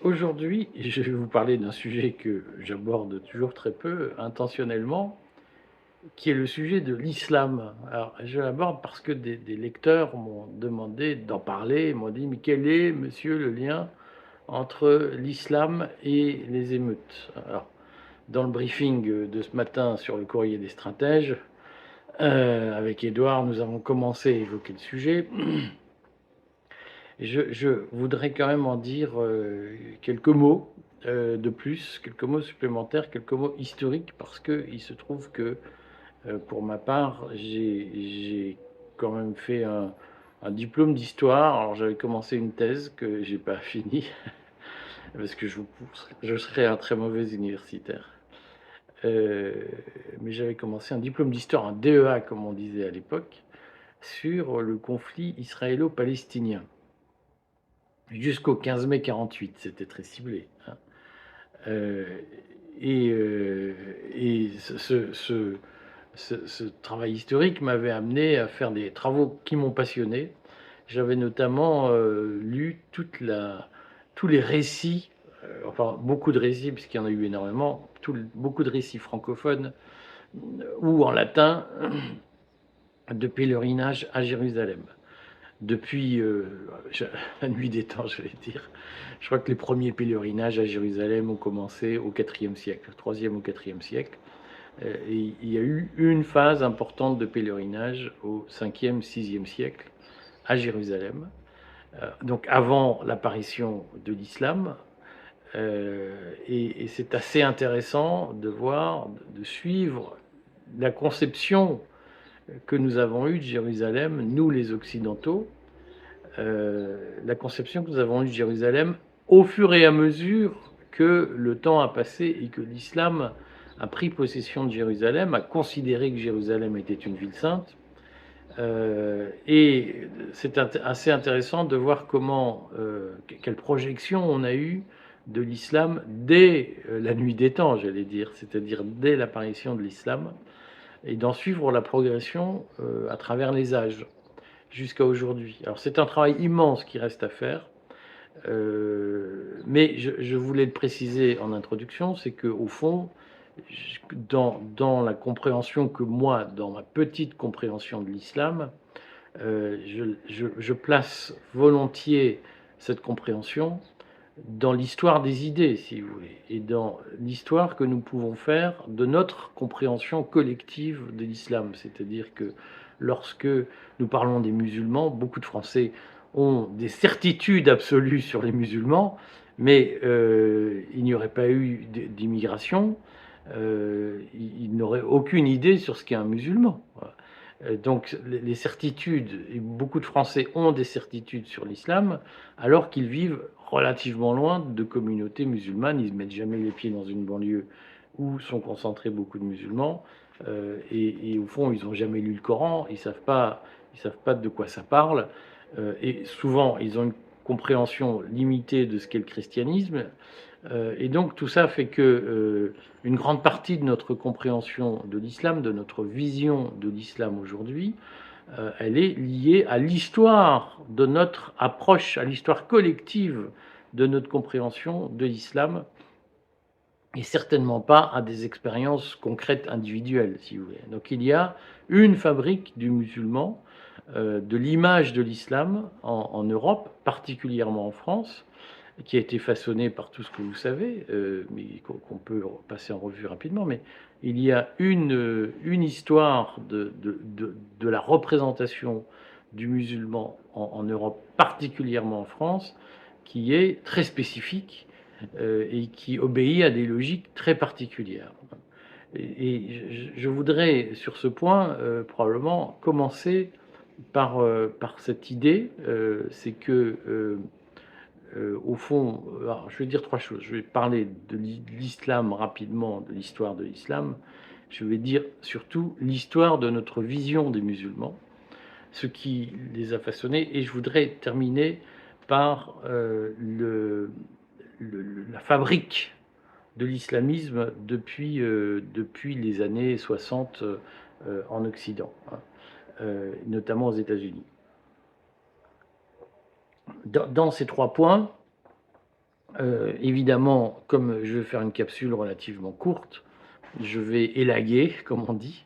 Aujourd'hui, je vais vous parler d'un sujet que j'aborde toujours très peu, intentionnellement, qui est le sujet de l'islam. Alors, je l'aborde parce que des lecteurs m'ont demandé d'en parler, m'ont dit: «Mais quel est, monsieur, le lien entre l'islam et les émeutes?» Alors, dans le briefing, de ce matin sur le courrier des stratèges, avec Édouard, nous avons commencé à évoquer le sujet. Je voudrais quand même en dire, quelques mots, de plus, quelques mots supplémentaires, quelques mots historiques parce qu'il se trouve que, pour ma part, j'ai quand même fait un diplôme d'histoire. Alors j'avais commencé une thèse que j'ai pas finie parce que je serais un très mauvais universitaire. Heu, mais j'avais commencé un diplôme d'histoire, un DEA comme on disait à l'époque, sur le conflit israélo-palestinien. Jusqu'au 15 mai 48, c'était très ciblé, hein. Heu et heu et ce travail historique m'avait amené à faire des travaux qui m'ont passionné. J'avais notamment, lu tous les récits, enfin beaucoup de récits puisqu'il y en a eu énormément, beaucoup de récits francophones, ou en latin, de pèlerinage à Jérusalem. Depuis, je la nuit des temps, j'allais dire. Je crois que les premiers pèlerinages à Jérusalem ont commencé au IVe siècle, 3e ou 4e siècle, et il y a eu une phase importante de pèlerinage au 5e, 6e siècle à Jérusalem, donc avant l'apparition de l'islam, et c'est assez intéressant de voir, de suivre la conception que nous avons eue de Jérusalem, nous les occidentaux, la conception que nous avons eue de Jérusalem au fur et à mesure que le temps a passé et que l'islam a pris possession de Jérusalem, a considéré que Jérusalem était une ville sainte. Et c'est assez intéressant de voir comment, quelle projection on a eu de l'islam dès la nuit des temps, j'allais dire, c'est-à-dire dès l'apparition de l'islam, et d'en suivre la progression à travers les âges jusqu'à aujourd'hui. Alors c'est un travail immense qui reste à faire, mais je voulais le préciser en introduction, c'est qu'au fond, dans la compréhension que moi, dans ma petite compréhension de l'islam, je place volontiers cette compréhension dans l'histoire des idées, si vous voulez, et dans l'histoire que nous pouvons faire de notre compréhension collective de l'islam. C'est-à-dire que lorsque nous parlons des musulmans, beaucoup de Français ont des certitudes absolues sur les musulmans, mais il n'y aurait pas eu d'immigration, ils n'auraient aucune idée sur ce qu'est un musulman. Voilà. Donc les certitudes, et beaucoup de Français ont des certitudes sur l'islam, alors qu'ils vivent relativement loin de communautés musulmanes. Ils ne mettent jamais les pieds dans une banlieue où sont concentrés beaucoup de musulmans, et au fond, ils n'ont jamais lu le Coran, ils savent pas de quoi ça parle, et souvent, ils ont une compréhension limitée de ce qu'est le christianisme, et donc tout ça fait que, une grande partie de notre compréhension de l'islam, de notre vision de l'islam aujourd'hui, elle est liée à l'histoire de notre approche, à l'histoire collective de notre compréhension de l'islam, et certainement pas à des expériences concrètes individuelles, si vous voulez. Donc il y a une fabrique du musulman, de l'image de l'islam en Europe, particulièrement en France, qui a été façonnée par tout ce que vous savez, mais qu'on peut passer en revue rapidement. Mais il y a une histoire de la représentation du musulman en Europe, particulièrement en France, qui est très spécifique, et qui obéit à des logiques très particulières. Et je voudrais, sur ce point, probablement commencer par cette idée, c'est que, au fond, alors je vais dire 3 choses. Je vais parler de l'islam rapidement, de l'histoire de l'islam. Je vais dire surtout l'histoire de notre vision des musulmans, ce qui les a façonnés, et je voudrais terminer par, la fabrique de l'islamisme depuis les années 60, en Occident, hein, notamment aux États-Unis. Dans ces 3 points, Évidemment, comme je vais faire une capsule relativement courte, je vais élaguer, comme on dit.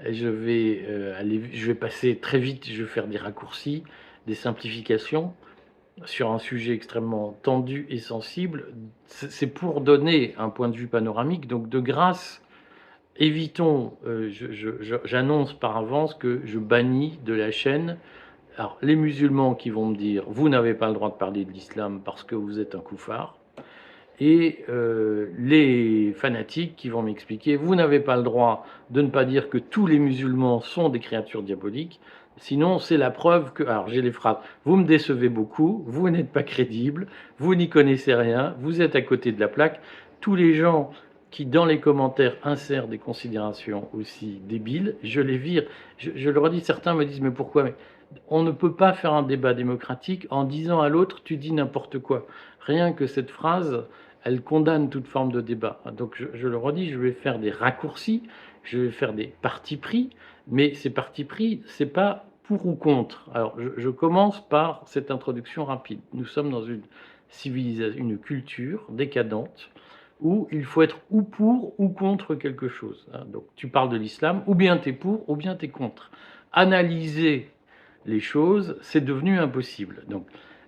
Je vais passer très vite, je vais faire des raccourcis, des simplifications sur un sujet extrêmement tendu et sensible. C'est pour donner un point de vue panoramique, donc de grâce, évitons, j'annonce par avance que je bannis de la chaîne, alors les musulmans qui vont me dire: «Vous n'avez pas le droit de parler de l'islam parce que vous êtes un koufar», et les fanatiques qui vont m'expliquer: «Vous n'avez pas le droit de ne pas dire que tous les musulmans sont des créatures diaboliques, sinon c'est la preuve que», alors j'ai les phrases: «Vous me décevez beaucoup, vous n'êtes pas crédible, vous n'y connaissez rien, vous êtes à côté de la plaque». Tous les gens qui, dans les commentaires, insèrent des considérations aussi débiles, je les vire. Je le redis, certains me disent: «Mais pourquoi?» Mais on ne peut pas faire un débat démocratique en disant à l'autre: «Tu dis n'importe quoi». Rien que cette phrase, elle condamne toute forme de débat. Donc je le redis, je vais faire des raccourcis, je vais faire des partis pris, mais ces partis pris, c'est pas pour ou contre. Alors je commence par cette introduction rapide. Nous sommes dans une civilisation, une culture décadente où il faut être ou pour ou contre quelque chose, hein. Donc tu parles de l'islam, ou bien tu es pour ou bien tu es contre. Analyser les choses, c'est devenu impossible. Donc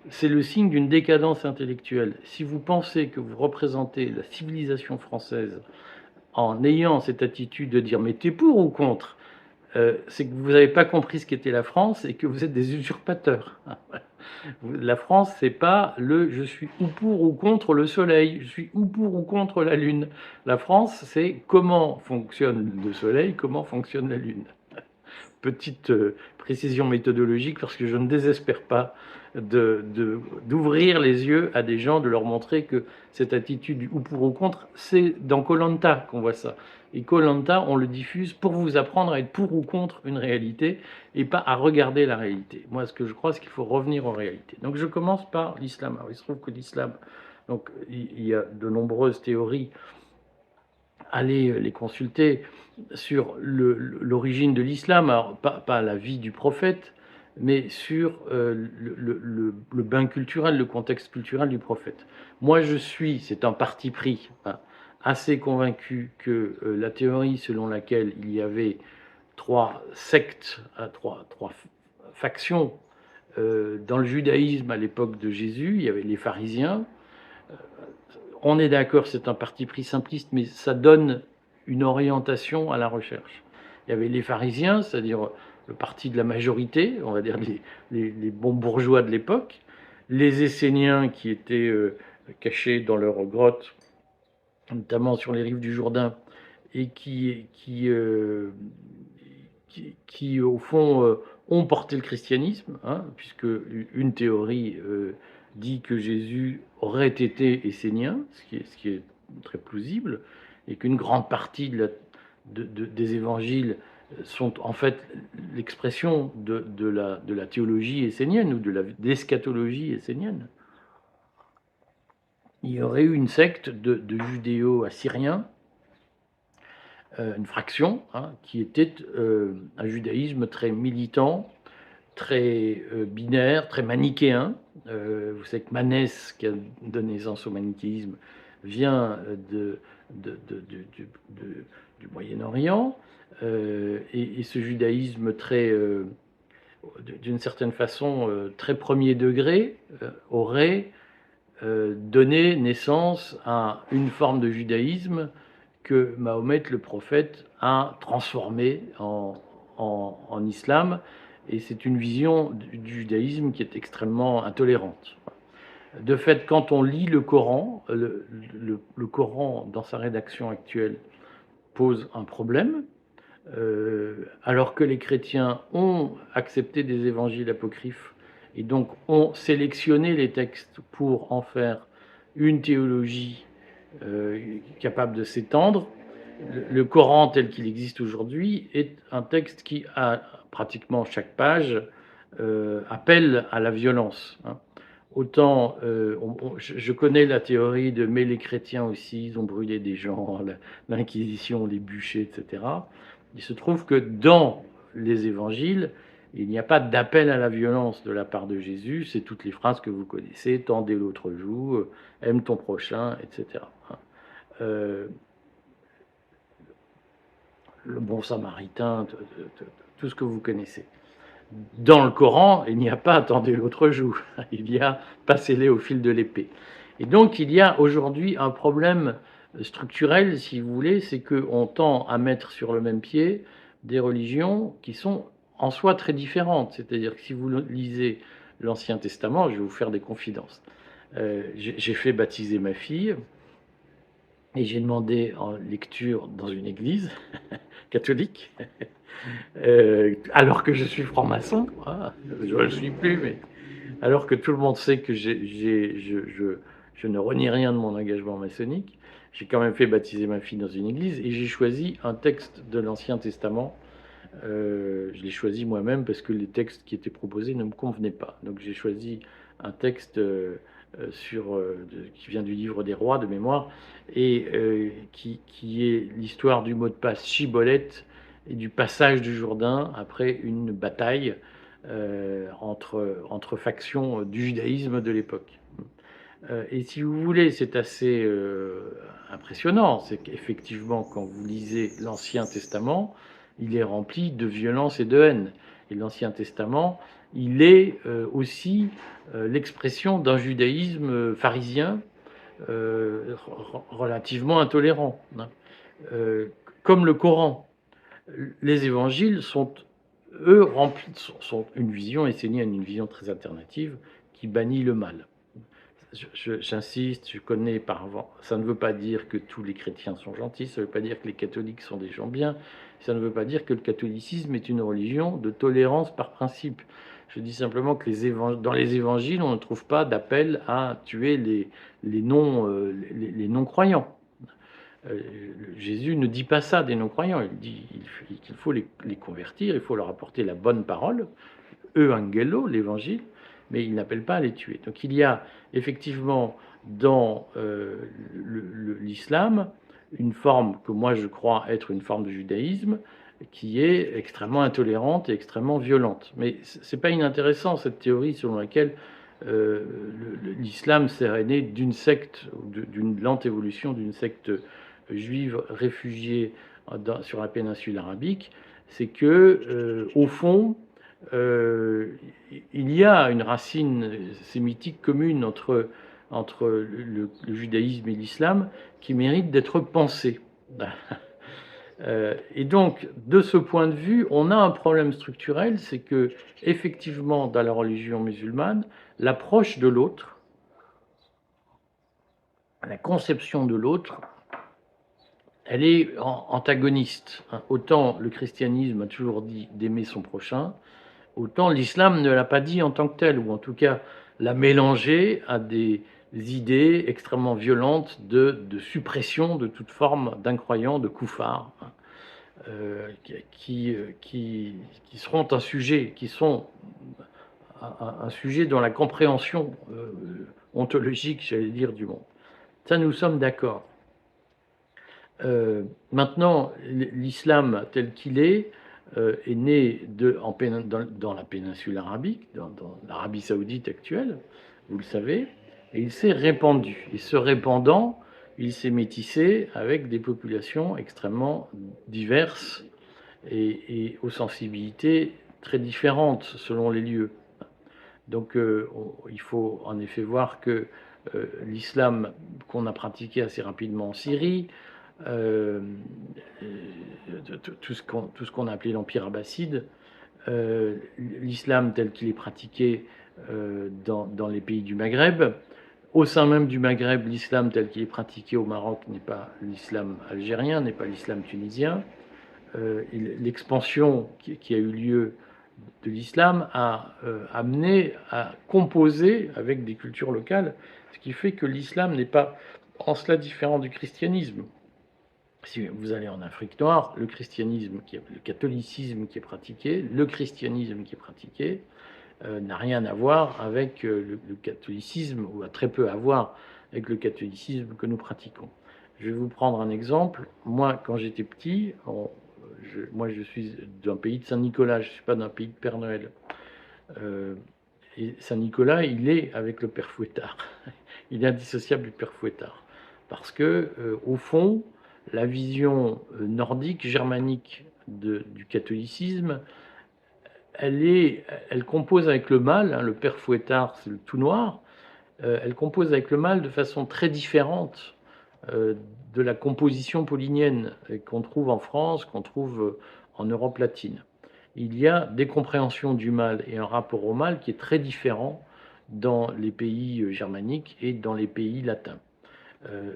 c'est le signe d'une décadence intellectuelle. Si vous pensez que vous représentez la civilisation française en ayant cette attitude de dire mais t'es pour ou contre, c'est que vous n'avez pas compris ce qu'était la France et que vous êtes des usurpateurs. La France, c'est pas le je suis ou pour ou contre le soleil, je suis ou pour ou contre la lune. La France, c'est comment fonctionne le soleil, comment fonctionne la lune. Petite précision méthodologique, parce que je ne désespère pas d'ouvrir les yeux à des gens, de leur montrer que cette attitude du ou pour ou contre, c'est dans koh qu'on voit ça. Et koh on le diffuse pour vous apprendre à être pour ou contre une réalité et pas à regarder la réalité. Moi, ce que je crois, c'est qu'il faut revenir aux réalités. Donc je commence par l'islam. Alors il se trouve que l'islam, donc il y a de nombreuses théories, allez les consulter, sur l'origine de l'islam, alors pas la vie du prophète, mais sur le bain culturel, le contexte culturel du prophète. Moi, je suis, c'est un parti pris, hein, assez convaincu que la théorie selon laquelle il y avait trois sectes, hein, trois factions dans le judaïsme à l'époque de Jésus, il y avait les pharisiens. On est d'accord, c'est un parti pris simpliste, mais ça donne une orientation à la recherche. Il y avait les pharisiens, c'est-à-dire le parti de la majorité, on va dire les bons bourgeois de l'époque, les Esséniens qui étaient cachés dans leurs grottes, notamment sur les rives du Jourdain, et qui au fond, ont porté le christianisme, hein, puisque une théorie dit que Jésus aurait été essénien, ce qui est très plausible, et qu'une grande partie des évangiles sont en fait l'expression de la théologie essénienne ou de l'eschatologie essénienne. Il y aurait eu une secte de judéo-assyriens, une fraction, hein, qui était un judaïsme très militant, très binaire, très manichéen. Vous savez que Manès, qui a donné naissance au manichéisme, vient du Moyen-Orient, et ce judaïsme très, d'une certaine façon, très premier degré, aurait donné naissance à une forme de judaïsme que Mahomet, le prophète, a transformé en islam. Et c'est une vision du judaïsme qui est extrêmement intolérante. De fait, quand on lit le Coran, le Coran, dans sa rédaction actuelle, pose un problème, alors que les chrétiens ont accepté des évangiles apocryphes et donc ont sélectionné les textes pour en faire une théologie capable de s'étendre. Le Coran tel qu'il existe aujourd'hui est un texte qui, à pratiquement chaque page, appelle à la violence, hein. Autant, je connais la théorie de mais les chrétiens aussi, ils ont brûlé des gens, l'Inquisition, les bûchers, etc. Il se trouve que dans les évangiles, Il n'y a pas d'appel à la violence de la part de Jésus, c'est toutes les phrases que vous connaissez, tendez l'autre joue, aime ton prochain, etc. Le bon samaritain, tout ce que vous connaissez. Dans le Coran, il n'y a pas attendez l'autre joue, il y a passez-les au fil de l'épée. Et donc il y a aujourd'hui un problème structurel, si vous voulez, c'est qu'on tend à mettre sur le même pied des religions qui sont en soi très différentes. C'est-à-dire que si vous lisez l'Ancien Testament, je vais vous faire des confidences. J'ai fait baptiser ma fille et j'ai demandé en lecture dans une église catholique, alors que je suis franc-maçon, je ne le suis plus, mais alors que tout le monde sait que je ne renie rien de mon engagement maçonnique, j'ai quand même fait baptiser ma fille dans une église et j'ai choisi un texte de l'Ancien Testament. Je l'ai choisi moi-même parce que les textes qui étaient proposés ne me convenaient pas. Donc j'ai choisi un texte qui vient du livre des rois de mémoire et qui est l'histoire du mot de passe Chibolette et du passage du Jourdain après une bataille entre factions du judaïsme de l'époque. Et si vous voulez, c'est assez impressionnant. C'est qu'effectivement, quand vous lisez l'Ancien Testament, il est rempli de violence et de haine. Et l'Ancien Testament, il est aussi l'expression d'un judaïsme pharisien relativement intolérant, comme le Coran. Les évangiles sont, eux, remplis, sont une vision, essénienne, une vision très alternative qui bannit le mal. J'insiste, je connais par avant. Ça ne veut pas dire que tous les chrétiens sont gentils, ça ne veut pas dire que les catholiques sont des gens bien, ça ne veut pas dire que le catholicisme est une religion de tolérance par principe. Je dis simplement que dans les évangiles, on ne trouve pas d'appel à tuer les non-croyants. Jésus ne dit pas ça des non-croyants, il dit qu'il faut les convertir, il faut leur apporter la bonne parole, angelo, l'évangile, mais il n'appelle pas à les tuer. Donc il y a effectivement dans l'islam une forme que moi je crois être une forme de judaïsme qui est extrêmement intolérante et extrêmement violente. Mais c'est pas inintéressant cette théorie selon laquelle l'islam serait né d'une secte, d'une lente évolution d'une secte juive réfugiée sur la péninsule arabique. C'est que au fond il y a une racine sémitique commune entre le judaïsme et l'islam qui mérite d'être pensée. Et donc, de ce point de vue, on a un problème structurel, c'est que, effectivement, dans la religion musulmane, l'approche de l'autre, la conception de l'autre, elle est antagoniste. Autant le christianisme a toujours dit d'aimer son prochain, autant l'islam ne l'a pas dit en tant que tel, ou en tout cas l'a mélangé à des idées extrêmement violentes de suppression de toute forme d'incroyants, de koufars, qui seront un sujet, qui sont un sujet dans la compréhension ontologique, j'allais dire, du monde. Ça, nous sommes d'accord. Maintenant, l'islam tel qu'il est né dans la péninsule arabique, dans l'Arabie saoudite actuelle, vous le savez, et il s'est répandu. Et se répandant, il s'est métissé avec des populations extrêmement diverses et aux sensibilités très différentes selon les lieux. Donc il faut en effet voir que l'islam qu'on a pratiqué assez rapidement en Syrie, tout ce qu'on a appelé l'Empire abbasside, l'islam tel qu'il est pratiqué dans les pays du Maghreb. Au sein même du Maghreb, l'islam tel qu'il est pratiqué au Maroc n'est pas l'islam algérien, n'est pas l'islam tunisien. L'expansion qui a eu lieu de l'islam a amené à composer avec des cultures locales, ce qui fait que l'islam n'est pas en cela différent du christianisme. Si vous allez en Afrique noire, le catholicisme qui est pratiqué, le christianisme qui est pratiqué, n'a rien à voir avec le catholicisme, ou a très peu à voir avec le catholicisme que nous pratiquons. Je vais vous prendre un exemple. Moi, quand j'étais petit, moi, je suis d'un pays de Saint-Nicolas, je ne suis pas d'un pays de Père Noël. Euh, et Saint-Nicolas, il est avec le Père Fouettard. Il est indissociable du Père Fouettard. Parce que, au fond, la vision nordique, germanique du catholicisme, elle compose avec le mal, hein, le Père Fouettard, c'est le tout noir, elle compose avec le mal de façon très différente de la composition paulinienne qu'on trouve en France, qu'on trouve en Europe latine. Il y a des compréhensions du mal et un rapport au mal qui est très différent dans les pays germaniques et dans les pays latins.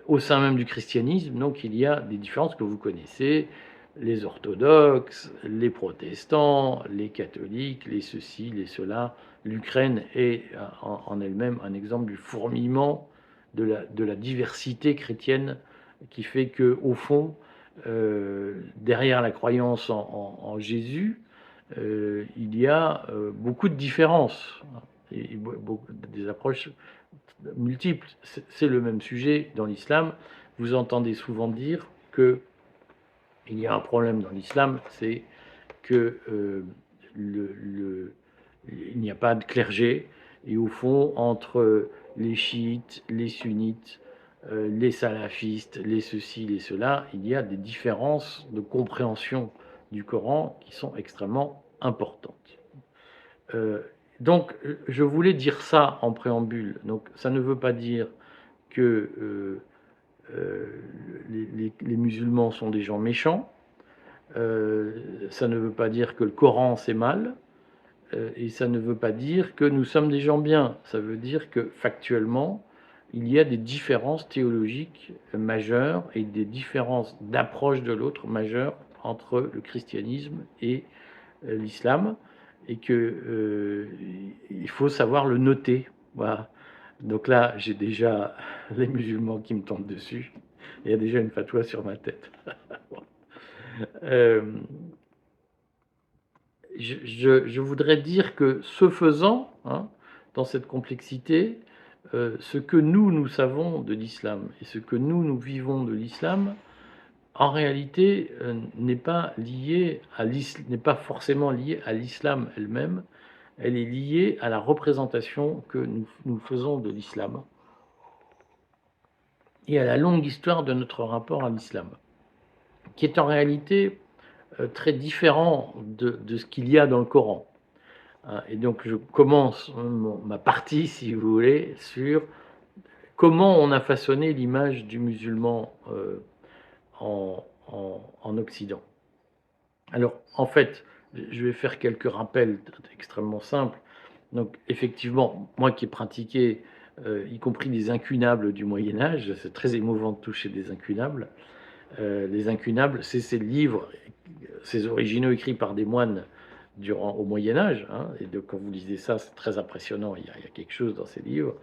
Au sein même du christianisme, donc il y a des différences que vous connaissez, les orthodoxes, les protestants, les catholiques, les ceci, les cela. L'Ukraine est en elle-même un exemple du fourmillement de la diversité chrétienne qui fait que, au fond, derrière la croyance en Jésus, il y a beaucoup de différences et des approches multiples. C'est le même sujet dans l'islam. Vous entendez souvent dire que il y a un problème dans l'islam, c'est que il n'y a pas de clergé, et au fond, entre les chiites, les sunnites, les salafistes, les ceci, les cela, il y a des différences de compréhension du Coran qui sont extrêmement importantes. Euh, donc, je voulais dire ça en préambule. Donc, ça ne veut pas dire que euh, les musulmans sont des gens méchants. Ça ne veut pas dire que le Coran c'est mal. Et ça ne veut pas dire que nous sommes des gens bien. Ça veut dire que factuellement, il y a des différences théologiques majeures et des différences d'approche de l'autre majeures entre le christianisme et l'islam, et que il faut savoir le noter. Voilà. Donc là, j'ai déjà les musulmans qui me tombent dessus. Il y a déjà une fatwa sur ma tête. euh, je voudrais dire que ce faisant, hein, dans cette complexité, ce que nous savons de l'islam et ce que nous vivons de l'islam, en réalité, n'est pas n'est pas forcément lié à l'islam elle-même. Elle est liée à la représentation que nous faisons de l'islam et à la longue histoire de notre rapport à l'islam, qui est en réalité très différent de ce qu'il y a dans le Coran. Et donc je commence ma partie, si vous voulez, sur comment on a façonné l'image du musulman en Occident. Alors, en fait, je vais faire quelques rappels extrêmement simples. Donc, effectivement, moi qui ai pratiqué, y compris des incunables du Moyen Âge, c'est très émouvant de toucher des incunables. Les incunables, c'est ces livres, ces originaux écrits par des moines au Moyen Âge. Hein, et donc, quand vous lisez ça, c'est très impressionnant. Il y a quelque chose dans ces livres.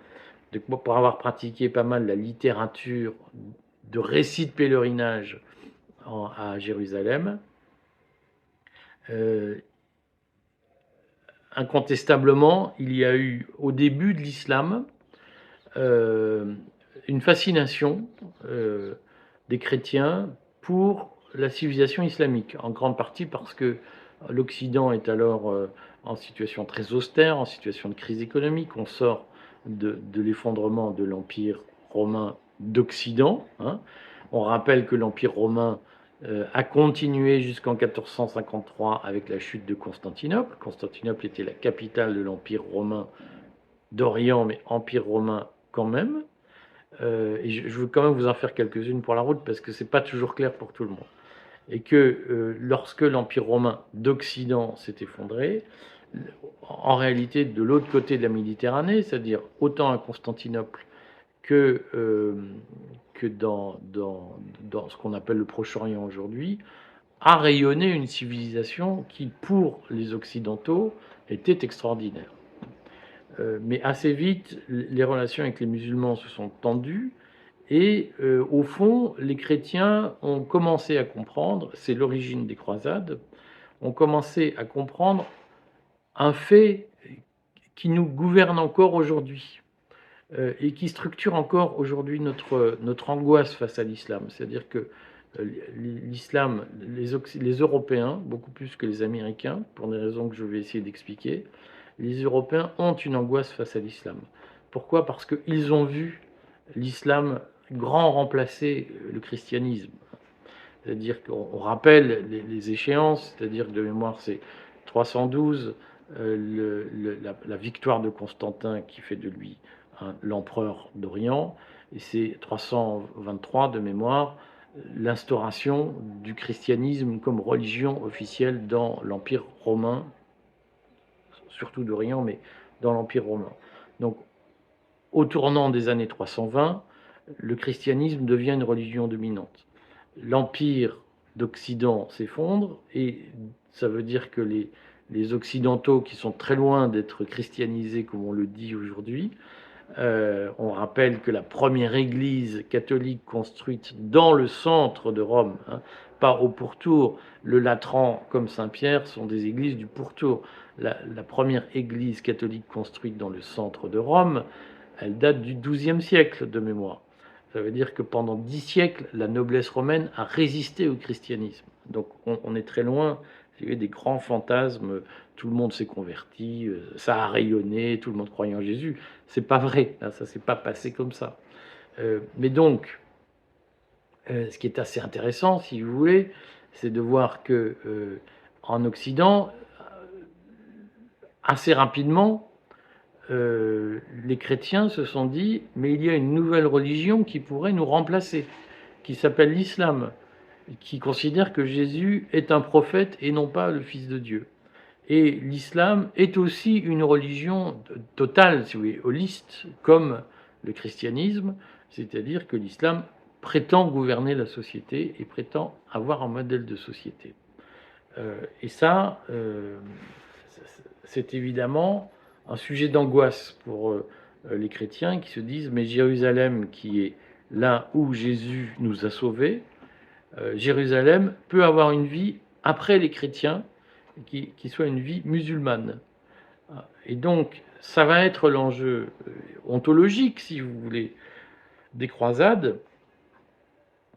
Donc, moi, pour avoir pratiqué pas mal la littérature de récits de pèlerinage à Jérusalem, incontestablement, il y a eu au début de l'islam une fascination des chrétiens pour la civilisation islamique, en grande partie parce que l'Occident est alors en situation très austère, en situation de crise économique. On sort de l'effondrement de l'Empire romain d'Occident. Hein. On rappelle que l'Empire romain a continué jusqu'en 1453 avec la chute de Constantinople. Constantinople était la capitale de l'Empire romain d'Orient, mais Empire romain quand même. Et je veux quand même vous en faire quelques-unes pour la route parce que c'est pas toujours clair pour tout le monde. Et que lorsque l'Empire romain d'Occident s'est effondré, en réalité de l'autre côté de la Méditerranée, c'est-à-dire autant à Constantinople que dans ce qu'on appelle le Proche-Orient aujourd'hui, a rayonné une civilisation qui, pour les Occidentaux, était extraordinaire. Mais assez vite, les relations avec les musulmans se sont tendues et au fond, les chrétiens ont commencé à comprendre, c'est l'origine des croisades, ont commencé à comprendre un fait qui nous gouverne encore aujourd'hui et qui structure encore aujourd'hui notre angoisse face à l'islam. C'est-à-dire que l'islam, les Européens, beaucoup plus que les Américains, pour des raisons que je vais essayer d'expliquer, les Européens ont une angoisse face à l'islam. Pourquoi? Parce qu'ils ont vu l'islam grand remplacer le christianisme. C'est-à-dire qu'on rappelle les échéances, c'est-à-dire que de mémoire c'est 312, la victoire de Constantin qui fait de lui l'empereur d'Orient, et c'est 323 de mémoire, l'instauration du christianisme comme religion officielle dans l'Empire romain, surtout d'Orient, mais dans l'Empire romain. Donc, au tournant des années 320, le christianisme devient une religion dominante. L'Empire d'Occident s'effondre, et ça veut dire que les Occidentaux, qui sont très loin d'être christianisés, comme on le dit aujourd'hui, on rappelle que la première église catholique construite dans le centre de Rome, pas au pourtour, le Latran comme Saint-Pierre sont des églises du pourtour. La première église catholique construite dans le centre de Rome, elle date du XIIe siècle de mémoire. Ça veut dire que pendant 10 siècles, la noblesse romaine a résisté au christianisme. Donc on est très loin des grands fantasmes, tout le monde s'est converti, ça a rayonné, tout le monde croyait en Jésus. C'est pas vrai, là, ça s'est pas passé comme ça. Mais donc, ce qui est assez intéressant, si vous voulez, c'est de voir que en Occident, assez rapidement, les chrétiens se sont dit, mais il y a une nouvelle religion qui pourrait nous remplacer, qui s'appelle l'islam, qui considère que Jésus est un prophète et non pas le Fils de Dieu. Et l'islam est aussi une religion totale, si vous voulez, holiste, comme le christianisme, c'est-à-dire que l'islam prétend gouverner la société et prétend avoir un modèle de société. Et ça, c'est évidemment un sujet d'angoisse pour les chrétiens qui se disent, mais Jérusalem, qui est là où Jésus nous a sauvés, Jérusalem peut avoir une vie après les chrétiens, qui soit une vie musulmane. Et donc, ça va être l'enjeu ontologique, si vous voulez, des croisades,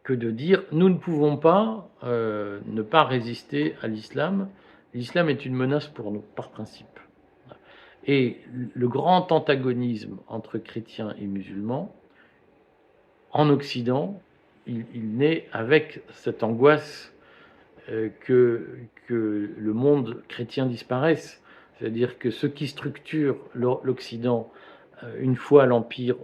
que de dire nous ne pouvons pas ne pas résister à l'islam. L'islam est une menace pour nous, par principe. Et le grand antagonisme entre chrétiens et musulmans, en Occident, il naît avec cette angoisse que le monde chrétien disparaisse. C'est-à-dire que ce qui structure l'Occident, une fois l'Empire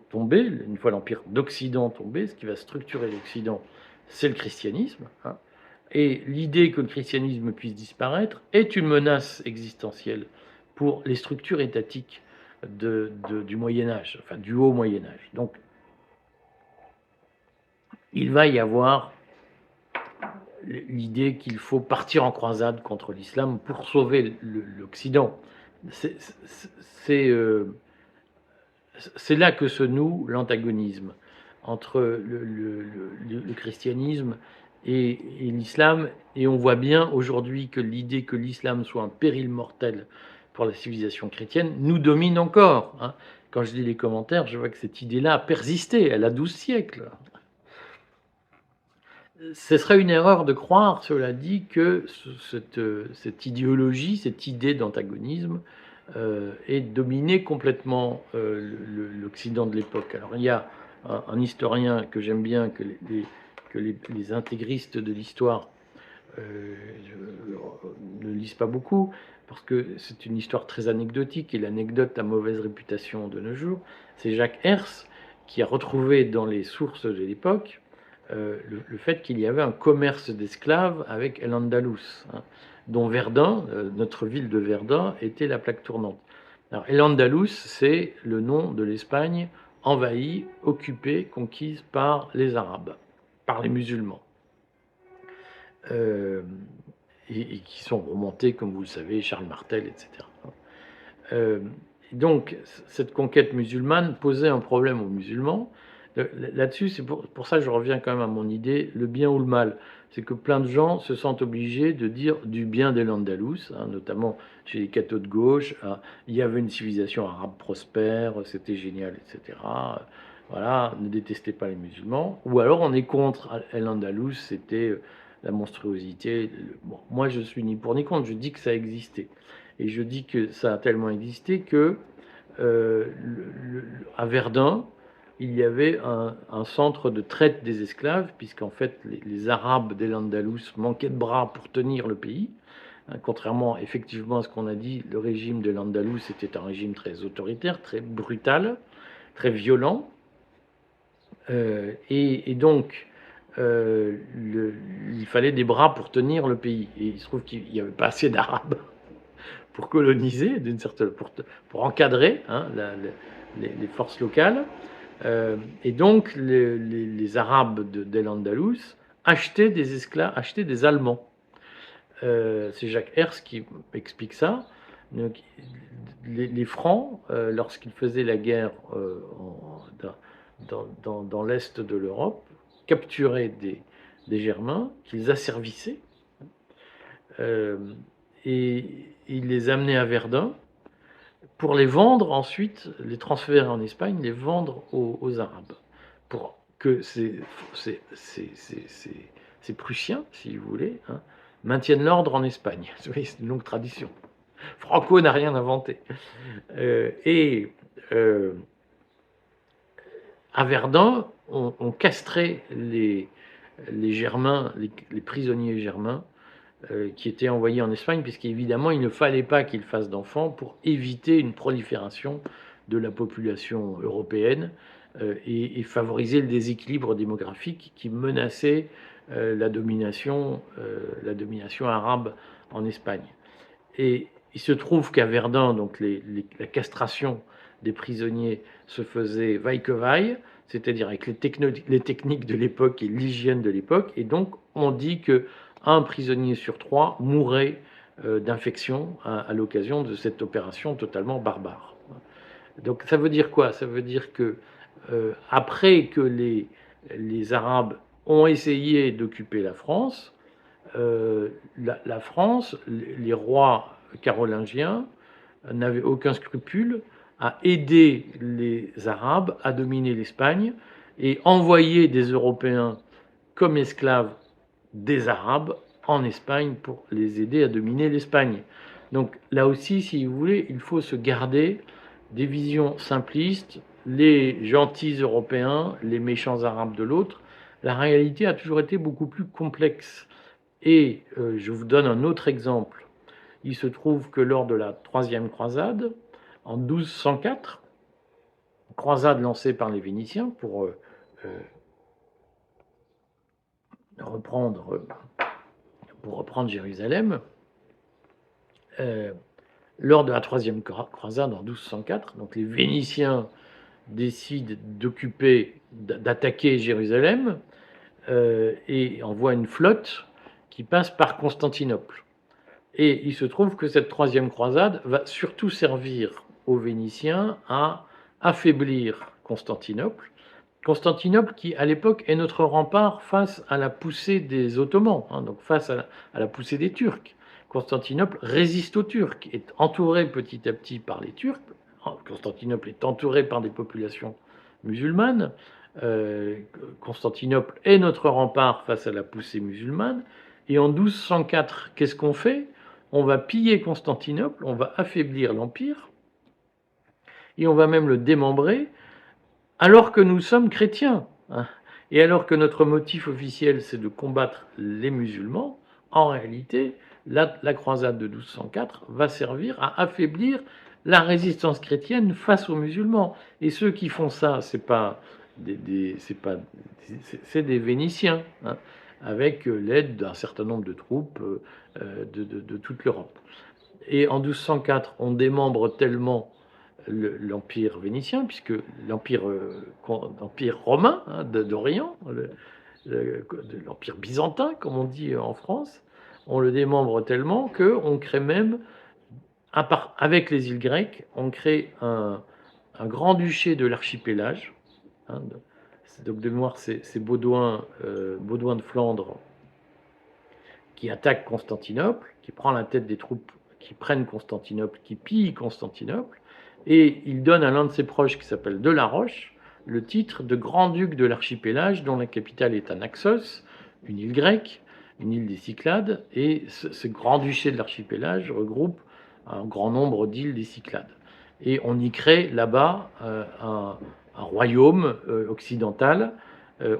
tombé, une fois l'Empire d'Occident tombé, ce qui va structurer l'Occident, c'est le christianisme. Et l'idée que le christianisme puisse disparaître est une menace existentielle pour les structures étatiques du Moyen-Âge, enfin du haut Moyen-Âge. Donc, il va y avoir l'idée qu'il faut partir en croisade contre l'islam pour sauver l'Occident. C'est là que se noue l'antagonisme entre le christianisme et l'islam, et on voit bien aujourd'hui que l'idée que l'islam soit un péril mortel pour la civilisation chrétienne nous domine encore. Quand je lis les commentaires, je vois que cette idée-là a persisté, elle a 12 siècles. Ce serait une erreur de croire, cela dit, que cette idéologie, cette idée d'antagonisme ait dominé complètement l'Occident de l'époque. Alors il y a un historien que j'aime bien, que les intégristes de l'histoire ne lisent pas beaucoup, parce que c'est une histoire très anecdotique, et l'anecdote a mauvaise réputation de nos jours. C'est Jacques Herz qui a retrouvé dans les sources de l'époque le fait qu'il y avait un commerce d'esclaves avec El-Andalus, dont Verdun, notre ville de Verdun, était la plaque tournante. Alors, El-Andalus, c'est le nom de l'Espagne envahie, occupée, conquise par les Arabes, par les musulmans, et qui sont remontés, comme vous le savez, Charles Martel, etc. Donc, cette conquête musulmane posait un problème aux musulmans, Là-dessus, c'est pour ça que je reviens quand même à mon idée, le bien ou le mal. C'est que plein de gens se sentent obligés de dire du bien des Landalous, hein, notamment chez les cathos de gauche. Hein, il y avait une civilisation arabe prospère, c'était génial, etc. Voilà, ne détestez pas les musulmans. Ou alors on est contre El Andalous, c'était la monstruosité. Bon, moi, je suis ni pour ni contre, je dis que ça existait. Et je dis que ça a tellement existé que à Verdun, il y avait un centre de traite des esclaves, puisqu'en fait les Arabes d'El-Andalus manquaient de bras pour tenir le pays. Hein, contrairement effectivement à ce qu'on a dit, le régime de l'Andalous était un régime très autoritaire, très brutal, très violent. Et donc, il fallait des bras pour tenir le pays. Et il se trouve qu'il n'y avait pas assez d'Arabes pour coloniser, pour encadrer, hein, les forces locales. Et donc, les Arabes d'El-Andalus achetaient des esclaves, achetaient des Allemands. C'est Jacques Hers qui explique ça. Donc, les Francs, lorsqu'ils faisaient la guerre dans l'est de l'Europe, capturaient des Germains qu'ils asservissaient euh, et ils les amenaient à Verdun pour les vendre ensuite, les transférer en Espagne, les vendre aux Arabes. Pour que ces Prussiens, si vous voulez, hein, maintiennent l'ordre en Espagne. C'est une longue tradition. Franco n'a rien inventé. Et à Verdun, on castrait les Germains, les prisonniers germains, qui étaient envoyés en Espagne, puisqu'évidemment, il ne fallait pas qu'ils fassent d'enfants pour éviter une prolifération de la population européenne et favoriser le déséquilibre démographique qui menaçait la domination arabe en Espagne. Et il se trouve qu'à Verdun, donc la castration des prisonniers se faisait vaille que vaille, c'est-à-dire avec les techniques de l'époque et l'hygiène de l'époque. Et donc, on dit que un prisonnier sur trois mourait d'infection à l'occasion de cette opération totalement barbare. Donc, ça veut dire quoi? Ça veut dire que après que les Arabes ont essayé d'occuper la France, la France, les rois carolingiens n'avaient aucun scrupule à aider les Arabes à dominer l'Espagne et envoyer des Européens comme esclaves des Arabes en Espagne pour les aider à dominer l'Espagne. Donc là aussi, si vous voulez, il faut se garder des visions simplistes, les gentils Européens, les méchants Arabes de l'autre. La réalité a toujours été beaucoup plus complexe. Et je vous donne un autre exemple. Il se trouve que lors de la troisième croisade, en 1204, croisade lancée par les Vénitiens pour reprendre Jérusalem, lors de la troisième croisade en 1204, donc les Vénitiens décident d'attaquer Jérusalem et envoient une flotte qui passe par Constantinople. Et il se trouve que cette troisième croisade va surtout servir aux Vénitiens à affaiblir Constantinople. Constantinople qui, à l'époque, est notre rempart face à la poussée des Ottomans, hein, donc face à la poussée des Turcs. Constantinople résiste aux Turcs, est entouré petit à petit par les Turcs. Constantinople est entouré par des populations musulmanes. Constantinople est notre rempart face à la poussée musulmane. Et en 1204, qu'est-ce qu'on fait? On va piller Constantinople, on va affaiblir l'Empire, et on va même le démembrer, alors que nous sommes chrétiens. Hein, et alors que notre motif officiel, c'est de combattre les musulmans, en réalité, la croisade de 1204 va servir à affaiblir la résistance chrétienne face aux musulmans. Et ceux qui font ça, c'est des Vénitiens, hein, avec l'aide d'un certain nombre de troupes de toute l'Europe. Et en 1204, on démembre tellement l'Empire vénitien, puisque l'Empire romain, hein, d'Orient, l'Empire byzantin, comme on dit en France, on le démembre tellement qu'on crée même, avec les îles grecques, on crée un grand-duché de l'archipélage, hein, Donc de mémoire, c'est Baudouin, Baudouin de Flandre, qui attaque Constantinople, qui prend la tête des troupes qui prennent Constantinople, qui pillent Constantinople, et il donne à l'un de ses proches, qui s'appelle De la Roche, le titre de grand-duc de l'archipélage, dont la capitale est à Naxos, une île grecque, une île des Cyclades, et ce grand-duché de l'archipélage regroupe un grand nombre d'îles des Cyclades. Et on y crée là-bas un royaume occidental,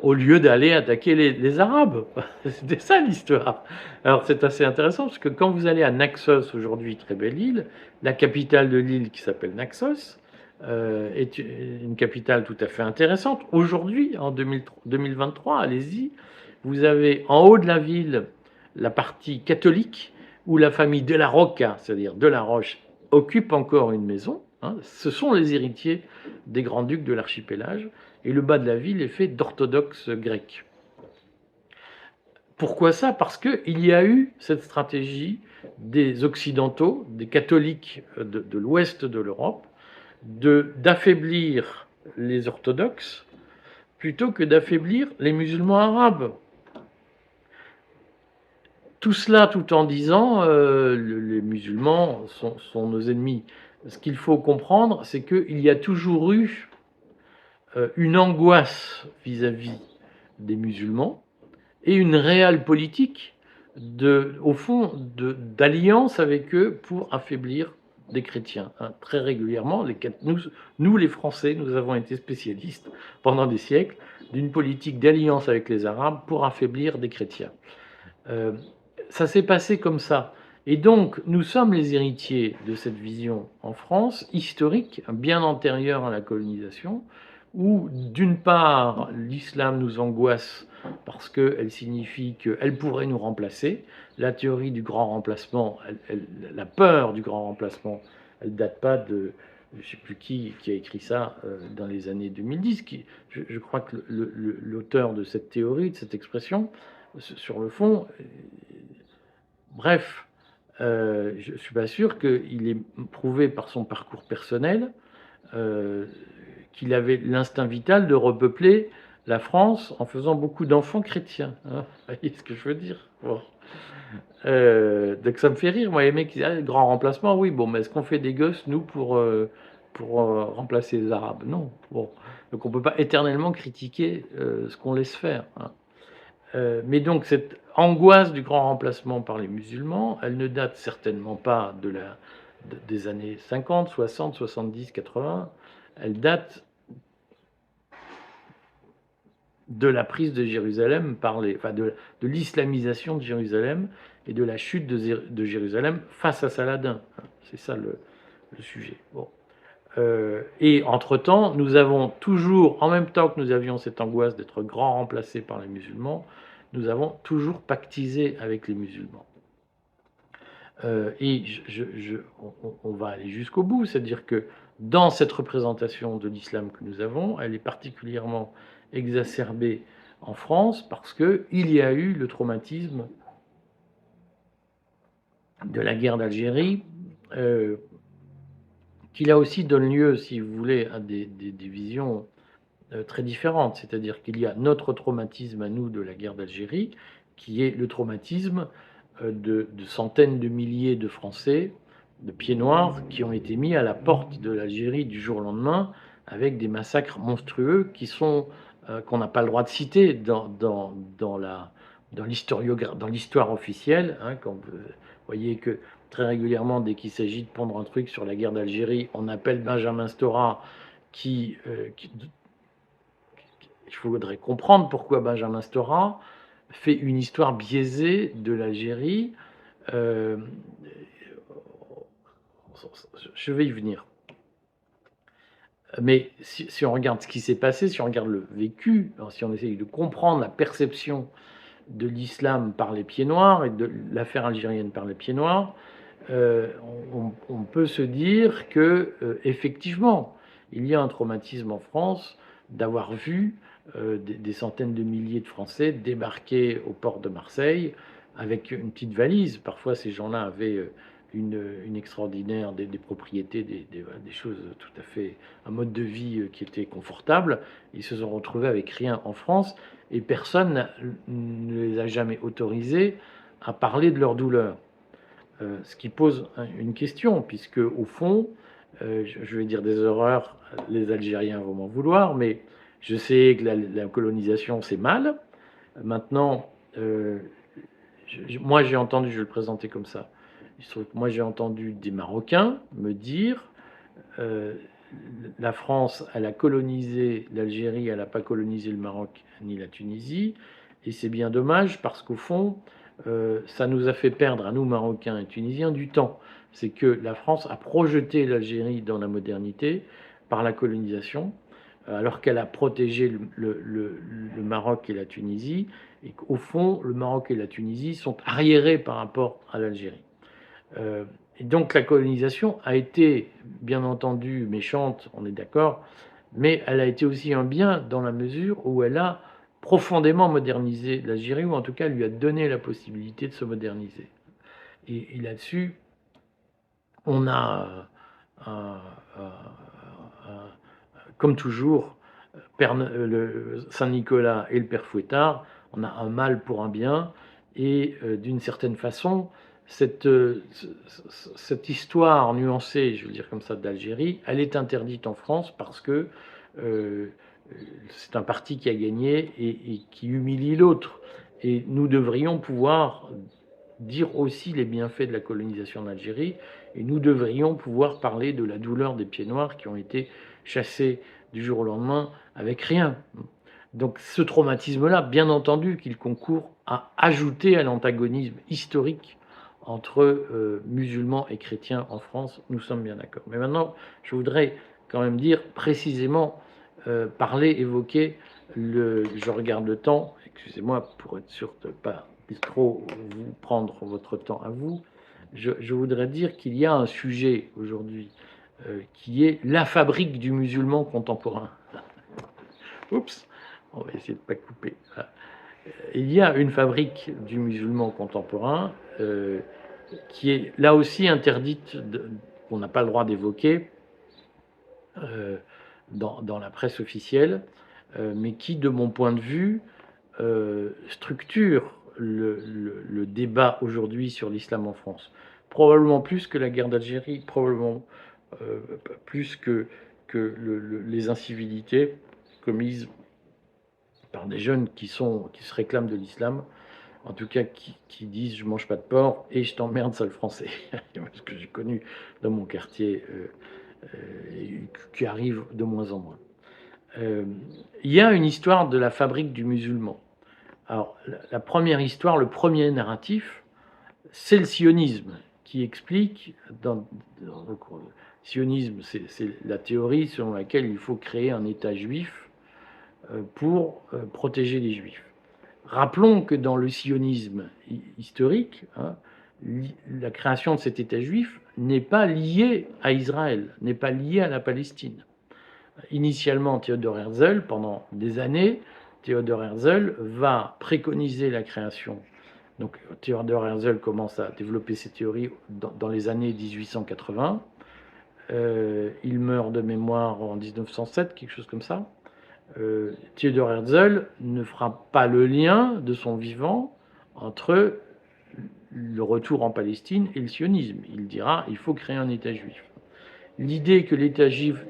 au lieu d'aller attaquer les Arabes. C'était ça l'histoire. Alors c'est assez intéressant parce que quand vous allez à Naxos aujourd'hui, très belle île, la capitale de l'île qui s'appelle Naxos est une capitale tout à fait intéressante. Aujourd'hui, en 2023, allez-y, vous avez en haut de la ville la partie catholique où la famille de la Rocca, c'est-à-dire de la Roche, occupe encore une maison. Hein. Ce sont les héritiers des grands-ducs de l'archipélage. Et le bas de la ville est fait d'orthodoxes grecs. Pourquoi ça? Parce qu'il y a eu cette stratégie des Occidentaux, des catholiques de l'ouest de l'Europe, d'affaiblir les orthodoxes plutôt que d'affaiblir les musulmans arabes. Tout cela tout en disant les musulmans sont nos ennemis. Ce qu'il faut comprendre, c'est qu'il y a toujours eu une angoisse vis-à-vis des musulmans et une réelle politique au fond d'alliance avec eux pour affaiblir des chrétiens. Hein. Très régulièrement, nous les Français, nous avons été spécialistes pendant des siècles d'une politique d'alliance avec les Arabes pour affaiblir des chrétiens. Ça s'est passé comme ça. Et donc, nous sommes les héritiers de cette vision en France, historique, bien antérieure à la colonisation, où, d'une part, l'islam nous angoisse parce qu'elle signifie qu'elle pourrait nous remplacer. La théorie du grand remplacement, la peur du grand remplacement, elle ne date pas de... Je ne sais plus qui a écrit ça dans les années 2010. Je crois que l'auteur de cette théorie, de cette expression, sur le fond, bref, je ne suis pas sûr qu'il ait prouvé par son parcours personnel qu'il avait l'instinct vital de repeupler la France en faisant beaucoup d'enfants chrétiens. Hein. Vous voyez ce que je veux dire? Bon. Donc ça me fait rire, moi, les mecs qui disent ah, grand remplacement, oui, bon, mais est-ce qu'on fait des gosses, nous, pour remplacer les Arabes? Non. Bon. Donc on ne peut pas éternellement critiquer ce qu'on laisse faire. Hein. Mais donc cette angoisse du grand remplacement par les musulmans, elle ne date certainement pas des années 50, 60, 70, 80. Elle date de la prise de Jérusalem de l'islamisation de Jérusalem et de la chute de Jérusalem face à Saladin. C'est ça le sujet. Bon. Et entre-temps, nous avons toujours, en même temps que nous avions cette angoisse d'être grand remplacés par les musulmans, nous avons toujours pactisé avec les musulmans. Et on va aller jusqu'au bout, c'est-à-dire que dans cette représentation de l'islam que nous avons, elle est particulièrement exacerbée en France parce qu'il y a eu le traumatisme de la guerre d'Algérie, qui là aussi donne lieu, si vous voulez, à des visions très différentes. C'est-à-dire qu'il y a notre traumatisme à nous de la guerre d'Algérie, qui est le traumatisme de centaines de milliers de Français, de pieds noirs, qui ont été mis à la porte de l'Algérie du jour au lendemain, avec des massacres monstrueux qu'on n'a pas le droit de citer dans l'histoire officielle. Hein, quand vous voyez que très régulièrement, dès qu'il s'agit de prendre un truc sur la guerre d'Algérie, on appelle Benjamin Stora, il faudrait comprendre pourquoi Benjamin Stora fait une histoire biaisée de l'Algérie. Je vais y venir. Mais si on regarde ce qui s'est passé, si on regarde le vécu, si on essaye de comprendre la perception de l'islam par les pieds noirs et de l'affaire algérienne par les pieds noirs, on peut se dire que effectivement, il y a un traumatisme en France d'avoir vu des centaines de milliers de Français débarquer au port de Marseille avec une petite valise. Parfois, ces gens-là avaient une extraordinaire, des propriétés, des choses tout à fait, un mode de vie qui était confortable. Ils se sont retrouvés avec rien en France et personne ne les a jamais autorisés à parler de leur douleur. Ce qui pose une question, puisque au fond, je vais dire des horreurs, les Algériens vont m'en vouloir, mais je sais que la colonisation c'est mal. Maintenant, moi j'ai entendu, je vais le présenter comme ça. Il se trouve que moi j'ai entendu des Marocains me dire euh, la France, elle a colonisé l'Algérie, elle n'a pas colonisé le Maroc ni la Tunisie, et c'est bien dommage parce qu'au fond, ça nous a fait perdre à nous Marocains et Tunisiens du temps. C'est que la France a projeté l'Algérie dans la modernité par la colonisation, alors qu'elle a protégé le Maroc et la Tunisie, et qu'au fond, le Maroc et la Tunisie sont arriérés par rapport à l'Algérie. Euh, et donc la colonisation a été, bien entendu, méchante, on est d'accord, mais elle a été aussi un bien dans la mesure où elle a profondément modernisé l'Algérie, ou en tout cas lui a donné la possibilité de se moderniser. Et là-dessus, on a, comme toujours, le Saint-Nicolas et le Père Fouettard, on a un mal pour un bien, et d'une certaine façon, cette, cette histoire nuancée, je veux dire comme ça, d'Algérie, elle est interdite en France parce que euh, c'est un parti qui a gagné et qui humilie l'autre. Et nous devrions pouvoir dire aussi les bienfaits de la colonisation d'Algérie, et nous devrions pouvoir parler de la douleur des pieds noirs qui ont été chassés du jour au lendemain avec rien. Donc ce traumatisme-là, bien entendu, qu'il concourt à ajouter à l'antagonisme historique entre musulmans et chrétiens en France, nous sommes bien d'accord. Mais maintenant, je voudrais quand même dire précisément, parler, évoquer, je regarde le temps, excusez-moi pour être sûr de ne pas trop vous prendre votre temps à vous, je voudrais dire qu'il y a un sujet aujourd'hui qui est la fabrique du musulman contemporain. Oups, on va essayer de ne pas couper. Voilà. Il y a une fabrique du musulman contemporain qui est là aussi interdite, qu'on n'a pas le droit d'évoquer dans la presse officielle, mais qui, de mon point de vue, structure le débat aujourd'hui sur l'islam en France. Probablement plus que la guerre d'Algérie, probablement plus que les incivilités commises par des jeunes qui se réclament de l'islam, en tout cas qui disent je mange pas de porc et je t'emmerde sale français, ce que j'ai connu dans mon quartier, qui arrive de moins en moins. Il y a une histoire de la fabrique du musulman. Alors, la première histoire, le premier narratif, c'est le sionisme, qui explique, le sionisme, c'est la théorie selon laquelle il faut créer un État juif pour protéger les juifs. Rappelons que dans le sionisme historique, hein, la création de cet État juif n'est pas liée à Israël, n'est pas liée à la Palestine. Initialement, Theodor Herzl, pendant des années, Theodor Herzl va préconiser la création. Donc Theodor Herzl commence à développer ses théories dans les années 1880. Il meurt de mémoire en 1907, quelque chose comme ça. Theodor Herzl ne fera pas le lien de son vivant entre le retour en Palestine et le sionisme. Il dira il faut créer un État juif. L'idée que l'État juif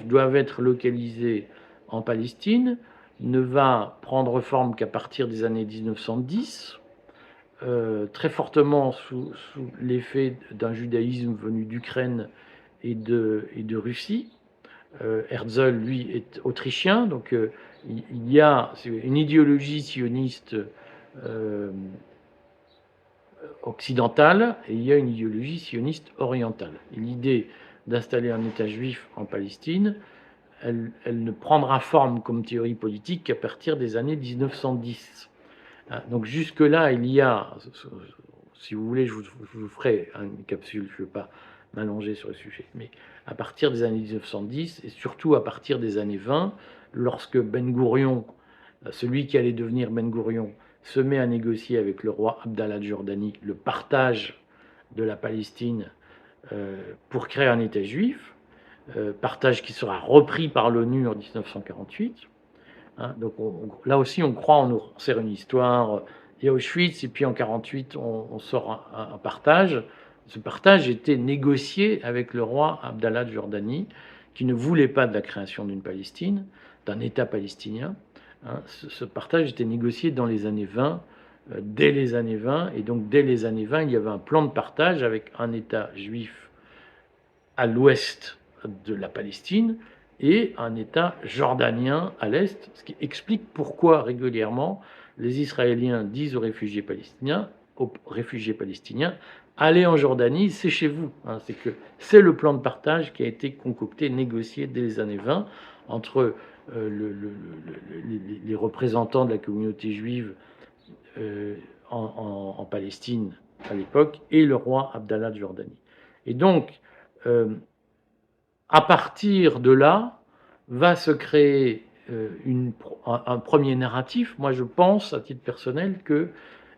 doit être localisé en Palestine ne va prendre forme qu'à partir des années 1910, très fortement sous l'effet d'un judaïsme venu d'Ukraine et de Russie. Herzl, lui, est autrichien, donc il y a une idéologie sioniste occidentale et il y a une idéologie sioniste orientale. Et l'idée d'installer un État juif en Palestine, elle ne prendra forme comme théorie politique qu'à partir des années 1910. Donc jusque-là, il y a, si vous voulez, je vous ferai une capsule, je ne veux pas m'allonger sur le sujet, mais à partir des années 1910 et surtout à partir des années 20, lorsque Ben Gourion, celui qui allait devenir Ben Gourion, se met à négocier avec le roi Abdallah de Jordanie le partage de la Palestine pour créer un État juif, partage qui sera repris par l'ONU en 1948. Hein, donc là aussi, on croit, on nous sert une histoire, et Auschwitz, et puis en 1948, on sort un partage. Ce partage était négocié avec le roi Abdallah de Jordanie, qui ne voulait pas de la création d'une Palestine, d'un État palestinien. Hein, ce partage était négocié dans les années 20, dès les années 20, et donc dès les années 20, il y avait un plan de partage avec un État juif à l'ouest de la Palestine et un État jordanien à l'est, ce qui explique pourquoi régulièrement les Israéliens disent aux réfugiés palestiniens, allez en Jordanie, c'est chez vous. Hein, c'est que c'est le plan de partage qui a été concocté, négocié dès les années 20 entre les représentants de la communauté juive en Palestine à l'époque et le roi Abdallah de Jordanie. Et donc, à partir de là, va se créer un premier narratif. Moi, je pense, à titre personnel, que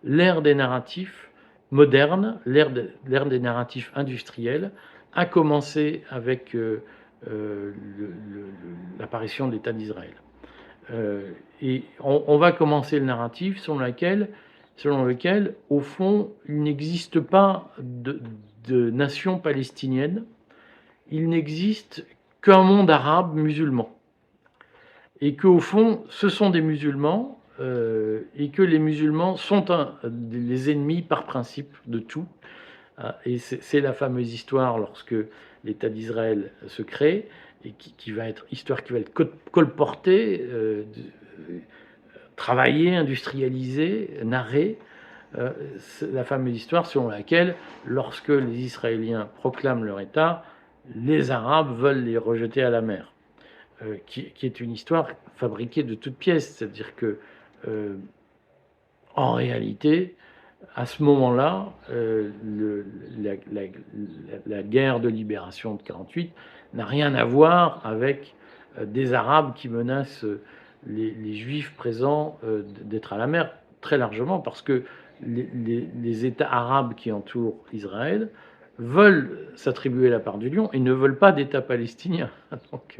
l'ère des narratifs modernes, l'ère des narratifs industriels, a commencé avec l'apparition de l'État d'Israël. Et on va commencer le narratif selon lequel, au fond, il n'existe pas de nation palestinienne, il n'existe qu'un monde arabe musulman. Et qu'au fond, ce sont des musulmans, et que les musulmans sont les ennemis par principe de tout. Et c'est la fameuse histoire lorsque l'État d'Israël se crée, et qui va être colportée, travaillée, industrialisée, narrée. La fameuse histoire selon laquelle, lorsque les Israéliens proclament leur État, les Arabes veulent les rejeter à la mer, qui est une histoire fabriquée de toutes pièces. C'est-à-dire que, en réalité, à ce moment-là, la guerre de libération de 1948 n'a rien à voir avec des Arabes qui menacent les Juifs présents d'être à la mer, très largement, parce que les États arabes qui entourent Israël veulent s'attribuer la part du lion et ne veulent pas d'État palestinien. Donc